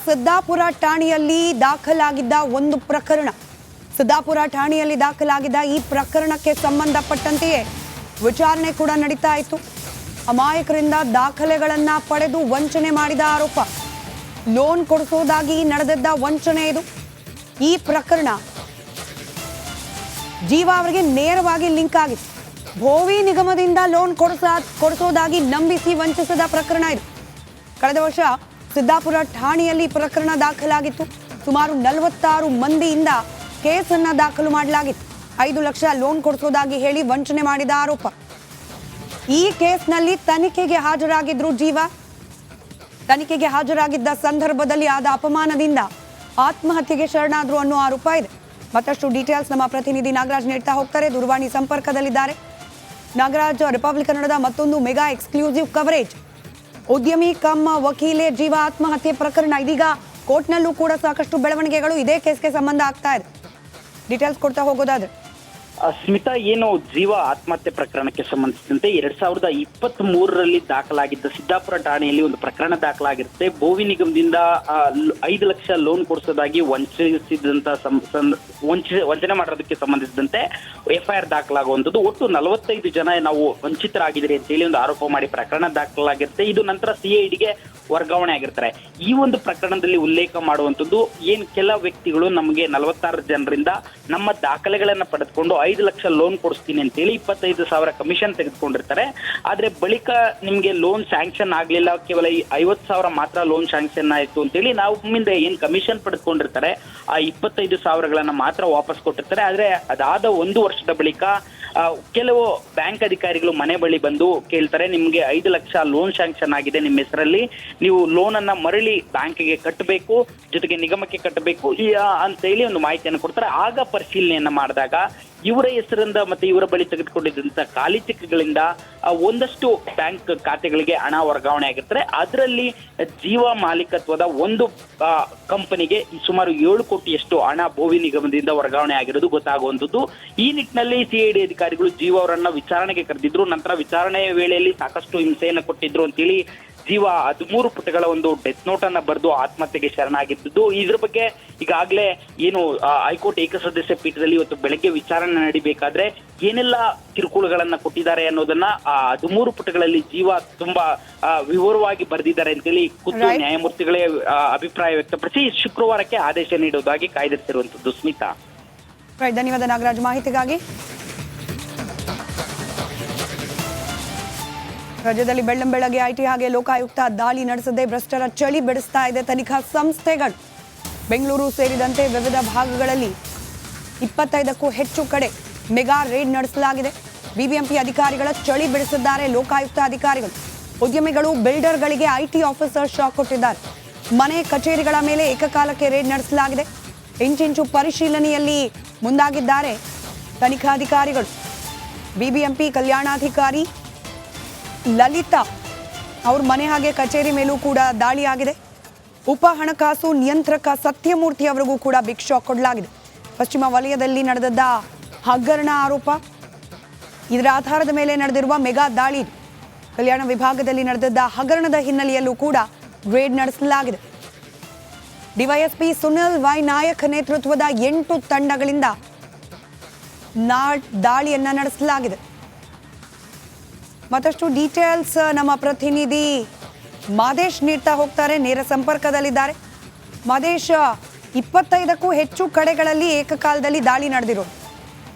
ಸಿದ್ದಾಪುರ ಠಾಣೆಯಲ್ಲಿ ದಾಖಲಾಗಿದ್ದ ಒಂದು ಪ್ರಕರಣ. ಸಿದ್ದಾಪುರ ಠಾಣೆಯಲ್ಲಿ ದಾಖಲಾಗಿದ್ದ ಈ ಪ್ರಕರಣಕ್ಕೆ ಸಂಬಂಧಪಟ್ಟಂತೆಯೇ ವಿಚಾರಣೆ ಕೂಡ ನಡೀತಾ ಇತ್ತು. ಅಮಾಯಕರಿಂದ ದಾಖಲೆಗಳನ್ನ ಪಡೆದು ವಂಚನೆ ಮಾಡಿದ ಆರೋಪ. ಲೋನ್ ಕೊಡಿಸೋದಾಗಿ ನಡೆದಿದ್ದ ವಂಚನೆ ಇದು. ಈ ಪ್ರಕರಣ ಜೀವ ಅವರಿಗೆ ನೇರವಾಗಿ ಲಿಂಕ್ ಆಗಿತ್ತು. ಭೋವಿ ನಿಗಮದಿಂದ ಲೋನ್ ಕೊಡಿಸೋದಾಗಿ ನಂಬಿಸಿ ವಂಚಿಸಿದ ಪ್ರಕರಣ ಇದು. ಕಳೆದ ವರ್ಷ ಸಿದ್ದಾಪುರ ಠಾಣೆಯಲ್ಲಿ ಪ್ರಕರಣ ದಾಖಲಾಗಿತ್ತು. ಸುಮಾರು 46 ಮಂದಿಯಿಂದ ಕೇಸನ್ನ ದಾಖಲು ಮಾಡಲಾಗಿತ್ತು. 5 ಲಕ್ಷ ಲೋನ್ ಕೊಡಿಸೋದಾಗಿ ಹೇಳಿ ವಂಚನೆ ಮಾಡಿದ ಆರೋಪ. ಈ ಕೇಸ್ನಲ್ಲಿ ತನಿಖೆಗೆ ಹಾಜರಾಗಿದ್ರು ಜೀವ. ತನಿಖೆಗೆ ಹಾಜರಾಗಿದ್ದ ಸಂದರ್ಭದಲ್ಲಿ ಆದ ಅಪಮಾನದಿಂದ ಆತ್ಮಹತ್ಯೆಗೆ ಶರಣಾದ್ರು ಅನ್ನೋ ಆರೋಪ ಇದೆ. ಮತ್ತಷ್ಟು ಡೀಟೇಲ್ಸ್ ನಮ್ಮ ಪ್ರತಿನಿಧಿ ನಾಗರಾಜ್ ನೀಡ್ತಾ ಹೋಗ್ತಾರೆ. ದೂರವಾಣಿ ಸಂಪರ್ಕದಲ್ಲಿದ್ದಾರೆ ನಾಗರಾಜ್. ರಿಪಬ್ಲಿಕ್ ಕನ್ನಡದ ಮತ್ತೊಂದು ಮೆಗಾ ಎಕ್ಸ್ಕ್ಲೂಸಿವ್ ಕವರೇಜ್. ಉದ್ಯಮಿ ಕಮ್ ವಕೀಲೆ ಜೀವ ಆತ್ಮಹತ್ಯೆ ಪ್ರಕರಣ ಇದೀಗ ಕೋರ್ಟ್ನಲ್ಲೂ ಕೂಡ ಸಾಕಷ್ಟು ಬೆಳವಣಿಗೆಗಳು ಇದೇ ಕೇಸ್ಗೆ ಸಂಬಂಧ ಆಗ್ತಾ ಇದೆ. ಡೀಟೇಲ್ಸ್ ಕೊಡ್ತಾ ಹೋಗೋದಾದ್ರೆ ಸ್ಮಿತಾ, ಏನು ಜೀವ ಆತ್ಮಹತ್ಯೆ ಪ್ರಕರಣಕ್ಕೆ ಸಂಬಂಧಿಸಿದಂತೆ 2023ರಲ್ಲಿ ದಾಖಲಾಗಿದ್ದ ಸಿದ್ದಾಪುರ ಠಾಣೆಯಲ್ಲಿ ಒಂದು ಪ್ರಕರಣ ದಾಖಲಾಗಿರುತ್ತೆ. ಭೋವಿ ನಿಗಮದಿಂದ 5 ಲಕ್ಷ ಲೋನ್ ಕೊಡಿಸೋದಾಗಿ ವಂಚನೆ ಮಾಡೋದಕ್ಕೆ ಸಂಬಂಧಿಸಿದಂತೆ FIR ದಾಖಲಾಗುವಂಥದ್ದು. ಒಟ್ಟು 45 ಜನ ನಾವು ವಂಚಿತರಾಗಿದ್ದೀರಿ ಅಂತ ಹೇಳಿ ಒಂದು ಆರೋಪ ಮಾಡಿ ಪ್ರಕರಣ ದಾಖಲಾಗಿರುತ್ತೆ. ಇದು ನಂತರ CIDಗೆ ವರ್ಗಾವಣೆ ಆಗಿರ್ತಾರೆ. ಈ ಒಂದು ಪ್ರಕರಣದಲ್ಲಿ ಉಲ್ಲೇಖ ಮಾಡುವಂಥದ್ದು ಏನ್ ಕೆಲ ವ್ಯಕ್ತಿಗಳು ನಮಗೆ 46 ಜನರಿಂದ ನಮ್ಮ ದಾಖಲೆಗಳನ್ನ ಪಡೆದುಕೊಂಡು 5 ಲಕ್ಷ ಲೋನ್ ಕೊಡಿಸ್ತೀನಿ ಅಂತೇಳಿ 25,000 ಕಮಿಷನ್ ತೆಗೆದುಕೊಂಡಿರ್ತಾರೆ. ಆದ್ರೆ ಬಳಿಕ ನಿಮ್ಗೆ ಲೋನ್ ಸ್ಯಾಂಕ್ಷನ್ ಆಗ್ಲಿಲ್ಲ, ಕೇವಲ 50,000 ಮಾತ್ರ ಲೋನ್ ಸ್ಯಾಂಕ್ಷನ್ ಆಯ್ತು ಅಂತೇಳಿ ನಾವು ಮುಂದೆ ಏನ್ ಕಮಿಷನ್ ಪಡೆದುಕೊಂಡಿರ್ತಾರೆ ಆ 25,000ಗಳನ್ನ ಮಾತ್ರ ವಾಪಸ್ ಕೊಟ್ಟಿರ್ತಾರೆ. ಆದ್ರೆ ಅದಾದ 1 ವರ್ಷದ ಬಳಿಕ ಕೆಲವು ಬ್ಯಾಂಕ್ ಅಧಿಕಾರಿಗಳು ಮನೆ ಬಳಿ ಬಂದು ಕೇಳ್ತಾರೆ, ನಿಮ್ಗೆ 5 ಲಕ್ಷ ಲೋನ್ ಸ್ಯಾಂಕ್ಷನ್ ಆಗಿದೆ ನಿಮ್ಮ ಹೆಸರಲ್ಲಿ, ನೀವು ಲೋನ್ ಅನ್ನ ಮರಳಿ ಬ್ಯಾಂಕ್ಗೆ ಕಟ್ಟಬೇಕು, ಜೊತೆಗೆ ನಿಗಮಕ್ಕೆ ಕಟ್ಟಬೇಕು ಅಂತ ಹೇಳಿ ಒಂದು ಮಾಹಿತಿಯನ್ನು ಕೊಡ್ತಾರೆ. ಆಗ ಪರಿಶೀಲನೆಯನ್ನ ಮಾಡಿದಾಗ ಇವರ ಹೆಸರಿಂದ ಮತ್ತೆ ಇವರ ಬಳಿ ತೆಗೆದುಕೊಂಡಿದ್ದಂತ ಖಾಲಿ ಚೆಕ್ಗಳಿಂದ ಒಂದಷ್ಟು ಬ್ಯಾಂಕ್ ಖಾತೆಗಳಿಗೆ ಹಣ ವರ್ಗಾವಣೆ ಆಗಿರ್ತಾರೆ. ಅದರಲ್ಲಿ ಜೀವ ಮಾಲೀಕತ್ವದ ಒಂದು ಕಂಪನಿಗೆ ಸುಮಾರು 7 ಕೋಟಿಯಷ್ಟು ಹಣ ಭೋವಿ ನಿಗಮದಿಂದ ವರ್ಗಾವಣೆ ಆಗಿರೋದು ಗೊತ್ತಾಗುವಂಥದ್ದು. ಈ ನಿಟ್ಟಿನಲ್ಲಿ CID ಅಧಿಕಾರಿಗಳು ಜೀವ ಅವರನ್ನ ವಿಚಾರಣೆಗೆ ಕರೆದಿದ್ರು. ನಂತರ ವಿಚಾರಣೆಯ ವೇಳೆಯಲ್ಲಿ ಸಾಕಷ್ಟು ಹಿಂಸೆಯನ್ನು ಕೊಟ್ಟಿದ್ರು ಅಂತೇಳಿ ಜೀವ 13 ಪುಟಗಳ ಒಂದು ಡೆತ್ ನೋಟ್ ಅನ್ನ ಬರೆದು ಆತ್ಮಹತ್ಯೆಗೆ ಶರಣಾಗಿದ್ದು. ಇದ್ರ ಬಗ್ಗೆ ಈಗಾಗಲೇ ಏನು ಹೈಕೋರ್ಟ್ ಏಕಸದಸ್ಯ ಪೀಠದಲ್ಲಿ ಇವತ್ತು ಬೆಳಗ್ಗೆ ವಿಚಾರಣೆ ನಡಿಬೇಕಾದ್ರೆ ಏನೆಲ್ಲ ಕಿರುಕುಳಗಳನ್ನ ಕೊಟ್ಟಿದ್ದಾರೆ ಅನ್ನೋದನ್ನ 13 ಪುಟಗಳಲ್ಲಿ ಜೀವ ತುಂಬಾ ವಿವರವಾಗಿ ಬರೆದಿದ್ದಾರೆ ಅಂತೇಳಿ ಖುದ್ದು ನ್ಯಾಯಮೂರ್ತಿಗಳೇ ಅಭಿಪ್ರಾಯ ವ್ಯಕ್ತಪಡಿಸಿ ಶುಕ್ರವಾರಕ್ಕೆ ಆದೇಶ ನೀಡುವುದಾಗಿ ಕಾಯ್ದಿರಿಸಿರುವಂತದ್ದು. ಸ್ಮಿತಾ, ಧನ್ಯವಾದ ನಾಗರಾಜ್ ಮಾಹಿತಿಗಾಗಿ. ರಾಜ್ಯದಲ್ಲಿ ಬೆಳ್ಳಂಬೆಳಗ್ಗೆ IT ಹಾಗೆ ಲೋಕಾಯುಕ್ತ ದಾಳಿ ನಡೆಸದೆ ಭ್ರಷ್ಟರ ಚಳಿ ಬೆಳೆಸ್ತಾ ಇದೆ ತನಿಖಾ ಸಂಸ್ಥೆಗಳು. ಬೆಂಗಳೂರು ಸೇರಿದಂತೆ ವಿವಿಧ ಭಾಗಗಳಲ್ಲಿ 25ಕ್ಕೂ ಹೆಚ್ಚು ಕಡೆ ಮೆಗಾ ರೇಡ್ ನಡೆಸಲಾಗಿದೆ. BBMP ಅಧಿಕಾರಿಗಳ ಚಳಿ ಬೆಳೆಸಿದ್ದಾರೆ ಲೋಕಾಯುಕ್ತ ಅಧಿಕಾರಿಗಳು. ಉದ್ಯಮಿಗಳು ಬಿಲ್ಡರ್ಗಳಿಗೆ IT ಆಫೀಸರ್ ಶಾಕ್ ಕೊಟ್ಟಿದ್ದಾರೆ. ಮನೆ ಕಚೇರಿಗಳ ಮೇಲೆ ಏಕಕಾಲಕ್ಕೆ ರೇಡ್ ನಡೆಸಲಾಗಿದೆ. ಇಂಚಿಂಚು ಪರಿಶೀಲನೆಯಲ್ಲಿ ಮುಂದಾಗಿದ್ದಾರೆ ತನಿಖಾಧಿಕಾರಿಗಳು. BBMP ಕಲ್ಯಾಣಾಧಿಕಾರಿ ಲಲಿತಾ ಅವ್ರ ಮನೆ ಹಾಗೆ ಕಚೇರಿ ಮೇಲೂ ಕೂಡ ದಾಳಿಯಾಗಿದೆ. ಉಪ ಹಣಕಾಸು ನಿಯಂತ್ರಕ ಸತ್ಯಮೂರ್ತಿ ಅವರಿಗೂ ಕೂಡ ಬಿಗ್ ಶಾಕ್ ಕೊಡಲಾಗಿದೆ. ಪಶ್ಚಿಮ ವಲಯದಲ್ಲಿ ನಡೆದದ್ದ ಹಗರಣ ಆರೋಪ, ಇದರ ಆಧಾರದ ಮೇಲೆ ನಡೆದಿರುವ ಮೆಗಾ ದಾಳಿ. ಕಲ್ಯಾಣ ವಿಭಾಗದಲ್ಲಿ ನಡೆದದ್ದ ಹಗರಣದ ಹಿನ್ನೆಲೆಯಲ್ಲೂ ಕೂಡ ರೇಡ್ ನಡೆಸಲಾಗಿದೆ. DYSP ಸುನಿಲ್ ವೈ ನಾಯಕ್ ನೇತೃತ್ವದ 8 ತಂಡಗಳಿಂದ ದಾಳಿಯನ್ನ ನಡೆಸಲಾಗಿದೆ. ಮತ್ತಷ್ಟು ಡೀಟೇಲ್ಸ್ ನಮ್ಮ ಪ್ರತಿನಿಧಿ ಮಾದೇಶ್ ನೀಡ್ತಾ ಹೋಗ್ತಾರೆ, ನೇರ ಸಂಪರ್ಕದಲ್ಲಿದ್ದಾರೆ. ಮಾದೇಶ್, 25ಕ್ಕೂ ಹೆಚ್ಚು ಕಡೆಗಳಲ್ಲಿ ಏಕಕಾಲದಲ್ಲಿ ದಾಳಿ ನಡೆದಿರೋದು,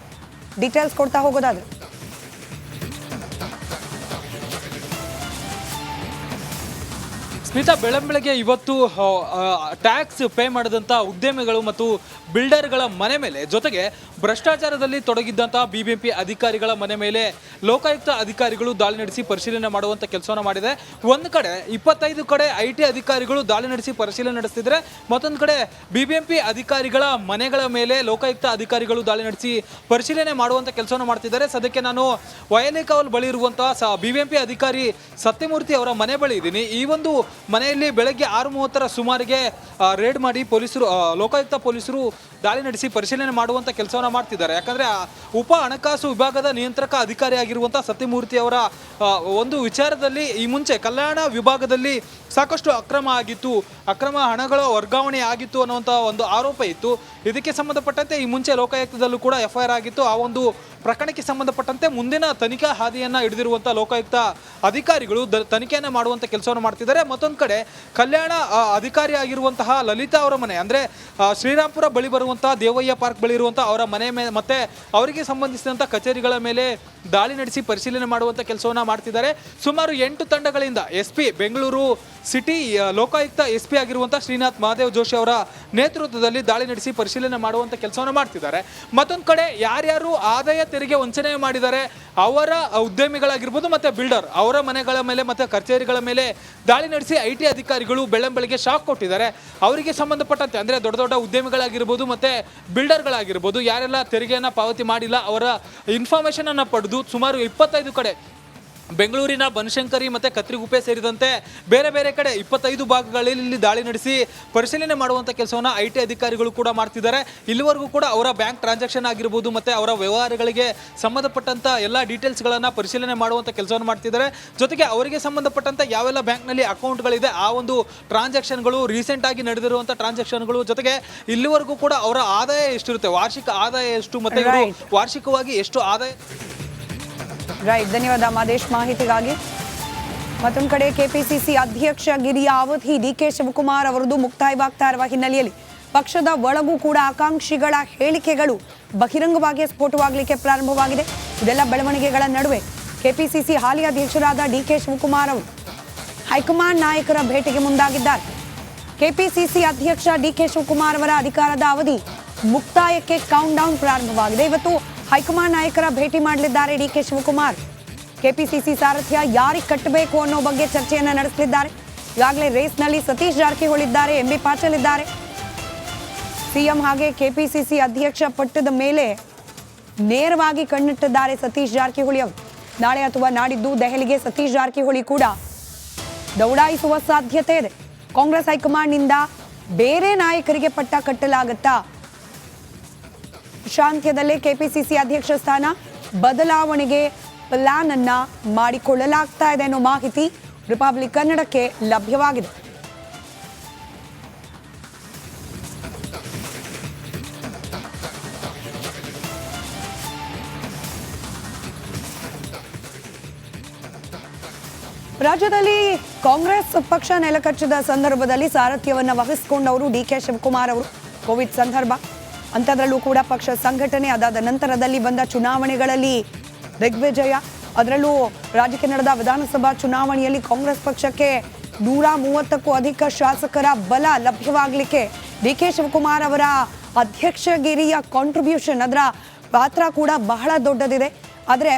ಡೀಟೇಲ್ಸ್ ಕೊಡ್ತಾ ಹೋಗೋದಾದ್ರೆ. ಸ್ಮಿತಾ, ಬೆಳಂಬೆಳಗ್ಗೆ ಇವತ್ತು ಟ್ಯಾಕ್ಸ್ ಪೇ ಮಾಡಿದಂಥ ಉದ್ಯಮಿಗಳು ಮತ್ತು ಬಿಲ್ಡರ್ಗಳ ಮನೆ ಮೇಲೆ, ಜೊತೆಗೆ ಭ್ರಷ್ಟಾಚಾರದಲ್ಲಿ ತೊಡಗಿದ್ದಂಥ BBMP ಅಧಿಕಾರಿಗಳ ಮನೆ ಮೇಲೆ ಲೋಕಾಯುಕ್ತ ಅಧಿಕಾರಿಗಳು ದಾಳಿ ನಡೆಸಿ ಪರಿಶೀಲನೆ ಮಾಡುವಂಥ ಕೆಲಸವನ್ನು ಮಾಡಿದೆ. ಒಂದು ಕಡೆ 25 ಕಡೆ IT ಅಧಿಕಾರಿಗಳು ದಾಳಿ ನಡೆಸಿ ಪರಿಶೀಲನೆ ನಡೆಸ್ತಿದ್ರೆ, ಮತ್ತೊಂದು ಕಡೆ BBMP ಅಧಿಕಾರಿಗಳ ಮನೆಗಳ ಮೇಲೆ ಲೋಕಾಯುಕ್ತ ಅಧಿಕಾರಿಗಳು ದಾಳಿ ನಡೆಸಿ ಪರಿಶೀಲನೆ ಮಾಡುವಂಥ ಕೆಲಸವನ್ನು ಮಾಡ್ತಿದ್ದಾರೆ. ಸದ್ಯಕ್ಕೆ ನಾನು ವಯಲೇಕಾವಲ್ ಬಳಿ ಇರುವಂತಹ BBMP ಅಧಿಕಾರಿ ಸತ್ಯಮೂರ್ತಿ ಅವರ ಮನೆ ಬಳಿ ಇದ್ದೀನಿ. ಈ ಒಂದು ಮನೆಯಲ್ಲಿ ಬೆಳಗ್ಗೆ 6:30 ಸುಮಾರಿಗೆ ರೇಡ್ ಮಾಡಿ ಪೊಲೀಸರು ಲೋಕಾಯುಕ್ತ ಪೊಲೀಸರು ದಾಳಿ ನಡೆಸಿ ಪರಿಶೀಲನೆ ಮಾಡುವಂಥ ಕೆಲಸವನ್ನು ಮಾಡ್ತಿದ್ದಾರೆ. ಯಾಕಂದರೆ ಉಪ ಹಣಕಾಸು ವಿಭಾಗದ ನಿಯಂತ್ರಕ ಅಧಿಕಾರಿಯಾಗಿರುವಂಥ ಸತ್ಯಮೂರ್ತಿ ಅವರ ಒಂದು ವಿಚಾರದಲ್ಲಿ ಈ ಮುಂಚೆ ಕಲ್ಯಾಣ ವಿಭಾಗದಲ್ಲಿ ಸಾಕಷ್ಟು ಅಕ್ರಮ ಹಣಗಳ ವರ್ಗಾವಣೆ ಆಗಿತ್ತು ಅನ್ನುವಂಥ ಒಂದು ಆರೋಪ ಇತ್ತು. ಇದಕ್ಕೆ ಸಂಬಂಧಪಟ್ಟಂತೆ ಈ ಮುಂಚೆ ಲೋಕಾಯುಕ್ತದಲ್ಲೂ ಕೂಡ FIR ಆಗಿತ್ತು. ಆ ಒಂದು ಪ್ರಕರಣಕ್ಕೆ ಸಂಬಂಧಪಟ್ಟಂತೆ ಮುಂದಿನ ತನಿಖಾ ಹಾದಿಯನ್ನು ಹಿಡಿದಿರುವಂಥ ಲೋಕಾಯುಕ್ತ ಅಧಿಕಾರಿಗಳು ತನಿಖೆಯನ್ನು ಮಾಡುವಂಥ ಕೆಲಸವನ್ನು ಮಾಡ್ತಿದ್ದಾರೆ. ಮತ್ತೊಂದು ಕಡೆ ಕಲ್ಯಾಣ ಅಧಿಕಾರಿ ಆಗಿರುವಂತಹ ಲಲಿತಾ ಅವರ ಮನೆ ಅಂದರೆ ಶ್ರೀರಾಮ್ಪುರ ಬಳಿ ಬರುವಂತಹ ದೇವಯ್ಯ ಪಾರ್ಕ್ ಬಳಿ ಇರುವಂಥ ಅವರ ಮನೆ ಮೇಲೆ ಮತ್ತು ಅವರಿಗೆ ಸಂಬಂಧಿಸಿದಂಥ ಕಚೇರಿಗಳ ಮೇಲೆ ದಾಳಿ ನಡೆಸಿ ಪರಿಶೀಲನೆ ಮಾಡುವಂಥ ಕೆಲಸವನ್ನು ಮಾಡ್ತಿದ್ದಾರೆ. ಸುಮಾರು 8 ತಂಡಗಳಿಂದ SP Bengaluru city Lokayukta SP ಆಗಿರುವಂಥ ಶ್ರೀನಾಥ್ ಮಹಾದೇವ್ ಜೋಶಿ ಅವರ ನೇತೃತ್ವದಲ್ಲಿ ದಾಳಿ ನಡೆಸಿ ಪರಿಶೀಲನೆ ಮಾಡುವಂಥ ಕೆಲಸವನ್ನು ಮಾಡ್ತಿದ್ದಾರೆ. ಮತ್ತೊಂದು ಕಡೆ ಯಾರ್ಯಾರು ಆದಾಯ ತೆರಿಗೆ ವಂಚನೆ ಮಾಡಿದ್ದಾರೆ ಅವರ ಉದ್ಯಮಿಗಳಾಗಿರ್ಬೋದು ಮತ್ತು ಬಿಲ್ಡರ್ ಅವರ ಮನೆಗಳ ಮೇಲೆ ಮತ್ತು ಕಚೇರಿಗಳ ಮೇಲೆ ದಾಳಿ ನಡೆಸಿ IT ಅಧಿಕಾರಿಗಳು ಬೆಳ್ಳಂಬೆಳಗ್ಗೆ ಶಾಕ್ ಕೊಟ್ಟಿದ್ದಾರೆ. ಅವರಿಗೆ ಸಂಬಂಧಪಟ್ಟಂತೆ ಅಂದರೆ ದೊಡ್ಡ ದೊಡ್ಡ ಉದ್ಯಮಿಗಳಾಗಿರ್ಬೋದು ಮತ್ತು ಬಿಲ್ಡರ್ಗಳಾಗಿರ್ಬೋದು ಯಾರೆಲ್ಲ ತೆರಿಗೆಯನ್ನು ಪಾವತಿ ಮಾಡಿಲ್ಲ ಅವರ ಇನ್ಫಾರ್ಮೇಷನನ್ನು ಪಡೆದು ಸುಮಾರು 25 ಕಡೆ ಬೆಂಗಳೂರಿನ ಬನಶಂಕರಿ ಮತ್ತು ಕತ್ರಿಗುಪ್ಪೆ ಸೇರಿದಂತೆ ಬೇರೆ ಬೇರೆ ಕಡೆ 25 ಭಾಗಗಳಲ್ಲಿ ದಾಳಿ ನಡೆಸಿ ಪರಿಶೀಲನೆ ಮಾಡುವಂಥ ಕೆಲಸವನ್ನು IT ಅಧಿಕಾರಿಗಳು ಕೂಡ ಮಾಡ್ತಿದ್ದಾರೆ. ಇಲ್ಲಿವರೆಗೂ ಕೂಡ ಅವರ ಬ್ಯಾಂಕ್ ಟ್ರಾನ್ಸಾಕ್ಷನ್ ಆಗಿರ್ಬೋದು ಮತ್ತು ಅವರ ವ್ಯವಹಾರಗಳಿಗೆ ಸಂಬಂಧಪಟ್ಟಂಥ ಎಲ್ಲ ಡೀಟೇಲ್ಸ್ಗಳನ್ನು ಪರಿಶೀಲನೆ ಮಾಡುವಂಥ ಕೆಲಸವನ್ನು ಮಾಡ್ತಿದ್ದಾರೆ. ಜೊತೆಗೆ ಅವರಿಗೆ ಸಂಬಂಧಪಟ್ಟಂಥ ಯಾವೆಲ್ಲ ಬ್ಯಾಂಕ್ನಲ್ಲಿ ಅಕೌಂಟ್ಗಳಿದೆ ಆ ಒಂದು ಟ್ರಾನ್ಸಾಕ್ಷನ್ಗಳು ರೀಸೆಂಟಾಗಿ ನಡೆದಿರುವಂಥ ಟ್ರಾನ್ಸಾಕ್ಷನ್ಗಳು ಜೊತೆಗೆ ಇಲ್ಲಿವರೆಗೂ ಕೂಡ ಅವರ ಆದಾಯ ಎಷ್ಟಿರುತ್ತೆ, ವಾರ್ಷಿಕ ಆದಾಯ ಎಷ್ಟು ಮತ್ತು ಇವರು ವಾರ್ಷಿಕವಾಗಿ ಎಷ್ಟು ಆದಾಯ. ರೈಟ್, ಧನ್ಯವಾದ ಮಾದೇಶ್ ಮಾಹಿತಿಗಾಗಿ. ಮತ್ತೊಂದು ಕಡೆ KPCC ಅಧ್ಯಕ್ಷ ಗಿರಿಯ ಅವಧಿ DK ಶಿವಕುಮಾರ್ ಅವರದು ಮುಕ್ತಾಯವಾಗ್ತಾ ಇರುವ ಹಿನ್ನೆಲೆಯಲ್ಲಿ ಪಕ್ಷದ ಒಳಗೂ ಕೂಡ ಆಕಾಂಕ್ಷಿಗಳ ಹೇಳಿಕೆಗಳು ಬಹಿರಂಗವಾಗಿ ಸ್ಫೋಟವಾಗಲಿಕ್ಕೆ ಪ್ರಾರಂಭವಾಗಿದೆ. ಇದೆಲ್ಲ ಬೆಳವಣಿಗೆಗಳ ನಡುವೆ KPCC ಹಾಲಿ ಅಧ್ಯಕ್ಷರಾದ DK ಶಿವಕುಮಾರ್ ಅವರು ಹೈಕಮಾಂಡ್ ನಾಯಕರ ಭೇಟಿಗೆ ಮುಂದಾಗಿದ್ದಾರೆ. KPCC ಅಧ್ಯಕ್ಷ DK ಶಿವಕುಮಾರ್ ಅವರ ಅಧಿಕಾರದ ಅವಧಿ ಮುಕ್ತಾಯಕ್ಕೆ ಕೌಂಟ್ ಡೌನ್ ಪ್ರಾರಂಭವಾಗಿದೆ. ಇವತ್ತು ಹೈಕಮಾಂಡ್ ನಾಯಕರ ಭೇಟಿ ಮಾಡಲಿದ್ದಾರೆ DK ಶಿವಕುಮಾರ್. KPCC ಸಾರಥ್ಯ ಯಾರಿಗೆ ಕಟ್ಟಬೇಕು ಅನ್ನೋ ಬಗ್ಗೆ ಚರ್ಚೆಯನ್ನು ನಡೆಸಲಿದ್ದಾರೆ. ಈಗಾಗಲೇ ರೇಸ್ನಲ್ಲಿ ಸತೀಶ್ ಜಾರಕಿಹೊಳಿ ಇದ್ದಾರೆ, MB ಪಾಟೀಲ್ ಇದ್ದಾರೆ. CM ಹಾಗೆ KPCC ಅಧ್ಯಕ್ಷ ಪಟ್ಟದ ಮೇಲೆ ನೇರವಾಗಿ ಕಣ್ಣಿಟ್ಟಿದ್ದಾರೆ ಸತೀಶ್ ಜಾರಕಿಹೊಳಿ ಅವರು. ನಾಳೆ ಅಥವಾ ನಾಡಿದ್ದು ದೆಹಲಿಗೆ ಸತೀಶ್ ಜಾರಕಿಹೊಳಿ ಕೂಡ ದೌಡಾಯಿಸುವ ಸಾಧ್ಯತೆ ಇದೆ. ಕಾಂಗ್ರೆಸ್ ಹೈಕಮಾಂಡ್ನಿಂದ ಬೇರೆ ನಾಯಕರಿಗೆ ಪಟ್ಟ ಕಟ್ಟಲಾಗತ್ತಾ? ಶಾಂತ್ಯದಲ್ಲೇ KPCC ಅಧ್ಯಕ್ಷ ಸ್ಥಾನ ಬದಲಾವಣೆಗೆ ಪ್ಲಾನ್ ಅನ್ನ ಮಾಡಿಕೊಳ್ಳಲಾಗ್ತಾ ಇದೆ ಅನ್ನೋ ಮಾಹಿತಿ ರಿಪಬ್ಲಿಕ್ ಕನ್ನಡಕ್ಕೆ ಲಭ್ಯವಾಗಿದೆ. ರಾಜ್ಯದಲ್ಲಿ ಕಾಂಗ್ರೆಸ್ ಪಕ್ಷ ನೆಲಕಚ್ಚಿದ ಸಂದರ್ಭದಲ್ಲಿ ಸಾರಥ್ಯವನ್ನು ವಹಿಸಿಕೊಂಡವರು DK ಶಿವಕುಮಾರ್ ಅವರು. ಕೋವಿಡ್ ಸಂದರ್ಭ ಅಂಥದ್ರಲ್ಲೂ ಕೂಡ ಪಕ್ಷ ಸಂಘಟನೆ, ಅದಾದ ನಂತರದಲ್ಲಿ ಬಂದ ಚುನಾವಣೆಗಳಲ್ಲಿ ದಿಗ್ವಿಜಯ, ಅದರಲ್ಲೂ ರಾಜ್ಯಕ್ಕೆ ನಡೆದ ವಿಧಾನಸಭಾ ಚುನಾವಣೆಯಲ್ಲಿ ಕಾಂಗ್ರೆಸ್ ಪಕ್ಷಕ್ಕೆ 130ಕ್ಕೂ ಅಧಿಕ ಶಾಸಕರ ಬಲ ಲಭ್ಯವಾಗಲಿಕ್ಕೆ DK ಶಿವಕುಮಾರ್ ಅವರ ಅಧ್ಯಕ್ಷಗಿರಿಯ ಕಾಂಟ್ರಿಬ್ಯೂಷನ್, ಅದರ ಪಾತ್ರ ಕೂಡ ಬಹಳ ದೊಡ್ಡದಿದೆ. ಆದರೆ